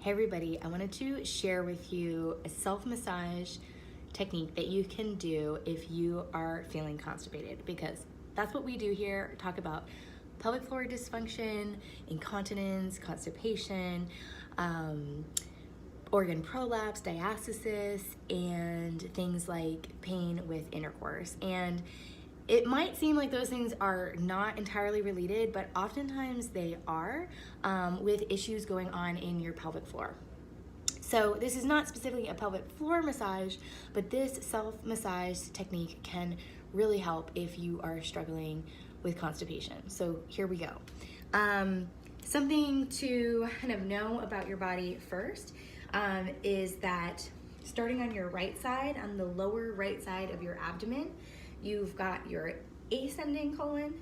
Hey everybody, I wanted to share with you a self-massage technique that you can do if you are feeling constipated, because that's what we do here. Talk about pelvic floor dysfunction, incontinence, constipation, organ prolapse, diastasis, and things like pain with intercourse. And it might seem like those things are not entirely related, but oftentimes they are, with issues going on in your pelvic floor. So this is not specifically a pelvic floor massage, but this self-massage technique can really help if you are struggling with constipation. So here we go. Something to kind of know about your body first is that starting on your right side, on the lower right side of your abdomen, you've got your ascending colon.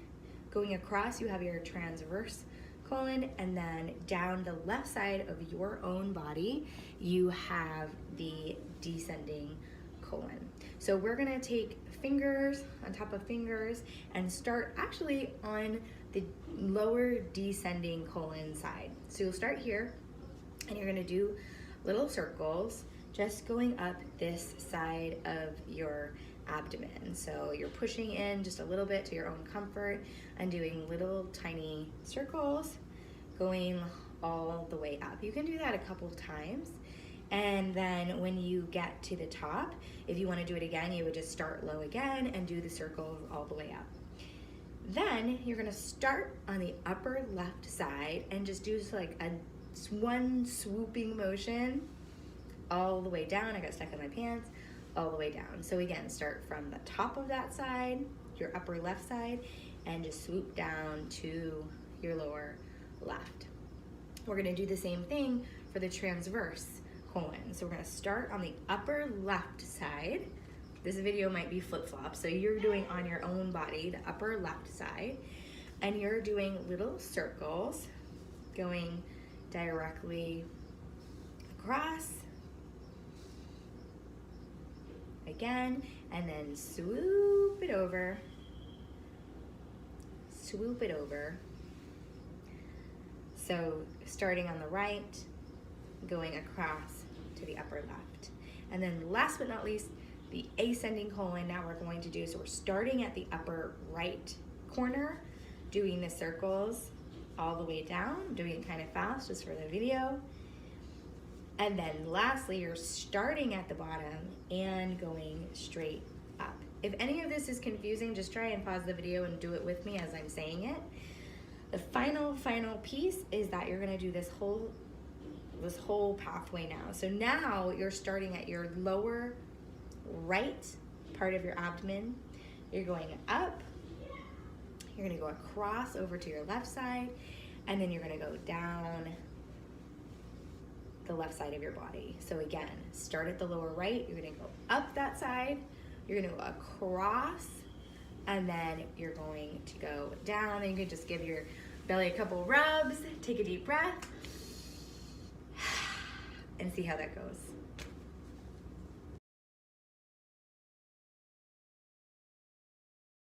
Going across, you have your transverse colon, and then down the left side of your own body, you have the descending colon. So we're gonna take fingers on top of fingers and start actually on the lower descending colon side. So you'll start here, and you're gonna do little circles just going up this side of your abdomen. So you're pushing in just a little bit to your own comfort and doing little tiny circles going all the way up. You can do that a couple of times, and then when you get to the top, if you want to do it again, you would just start low again and do the circles all the way up. Then you're going to start on the upper left side and just do like one swooping motion all the way down. I got stuck in my pants. All the way down. So again, start from the top of that side, your upper left side, and just swoop down to your lower left. We're gonna do the same thing for the transverse colon. So we're gonna start on the upper left side. This video might be flip-flop, so you're doing on your own body, the upper left side, and you're doing little circles going directly across again, and then swoop it over, swoop it over. So starting on the right, going across to the upper left. And then last but not least, the ascending colon now we're going to do. So we're starting at the upper right corner, doing the circles all the way down, doing it kind of fast just for the video. And then lastly, you're starting at the bottom and going straight up. If any of this is confusing, just try and pause the video and do it with me as I'm saying it. The final piece is that you're gonna do this whole pathway now. So now you're starting at your lower right part of your abdomen. You're going up, you're gonna go across over to your left side, and then you're gonna go down the left side of your body. So again, start at the lower right, you're gonna go up that side, you're gonna go across, and then you're going to go down. And you can just give your belly a couple rubs, take a deep breath, and see how that goes.